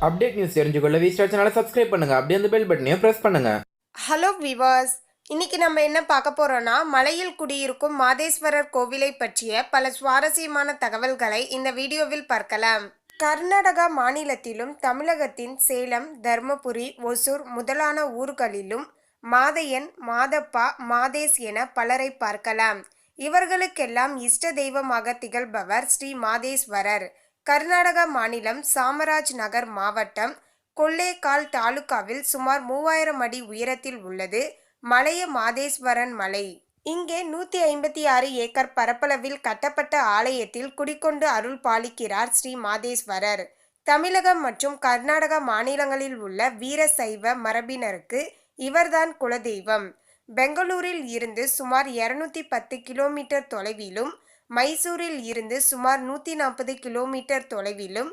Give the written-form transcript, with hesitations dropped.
Update news தெரிஞ்சுக்கொள்ள V star சேனலை subscribe பண்ணுங்க. அப்படியே அந்த பெல் பட்டனையும் பிரஸ் பண்ணுங்க. ஹலோ விவர்ஸ், இன்னைக்கு நம்ம என்ன பார்க்க போறோம்னா மலையில் குடியிருக்கும் மாதேஸ்வரர் கோவிலை பற்றிய பல சுவாரஸ்யமான தகவல்களை இந்த வீடியோவில் பார்க்கலாம். கர்நாடகா மாநிலத்திலும் தமிழகத்தின் சேலம், தர்மபுரி, ஒசூர் முதலான ஊர்களிலும் மாதையன், மாதப்பா, மாதேஷ் என பலரை பார்க்கலாம். இவர்களுக்கெல்லாம் இஷ்ட தெய்வமாக திகழ்பவர் ஸ்ரீ மாதேஸ்வரர். கர்நாடகா மாநிலம் சாமராஜ் நகர் மாவட்டம் கொள்ளேகால் தாலுகாவில் சுமார் 3000 அடி உயரத்தில் உள்ளது மலைய மாதேஸ்வரன் மலை. இங்கே 156 ஏக்கர் பரப்பளவில் கட்டப்பட்ட ஆலயத்தில் குடிக்கொண்டு அருள் பாலிக்கிறார் ஸ்ரீ மாதேஸ்வரர். தமிழகம் மற்றும் கர்நாடகா மாநிலங்களில் உள்ள வீர சைவ மரபினருக்கு இவர்தான் குலதெய்வம். பெங்களூரில் இருந்து சுமார் 210 கிலோமீட்டர் தொலைவிலும், மைசூரில் இருந்து சுமார் 140 கிலோமீட்டர் தொலைவிலும்,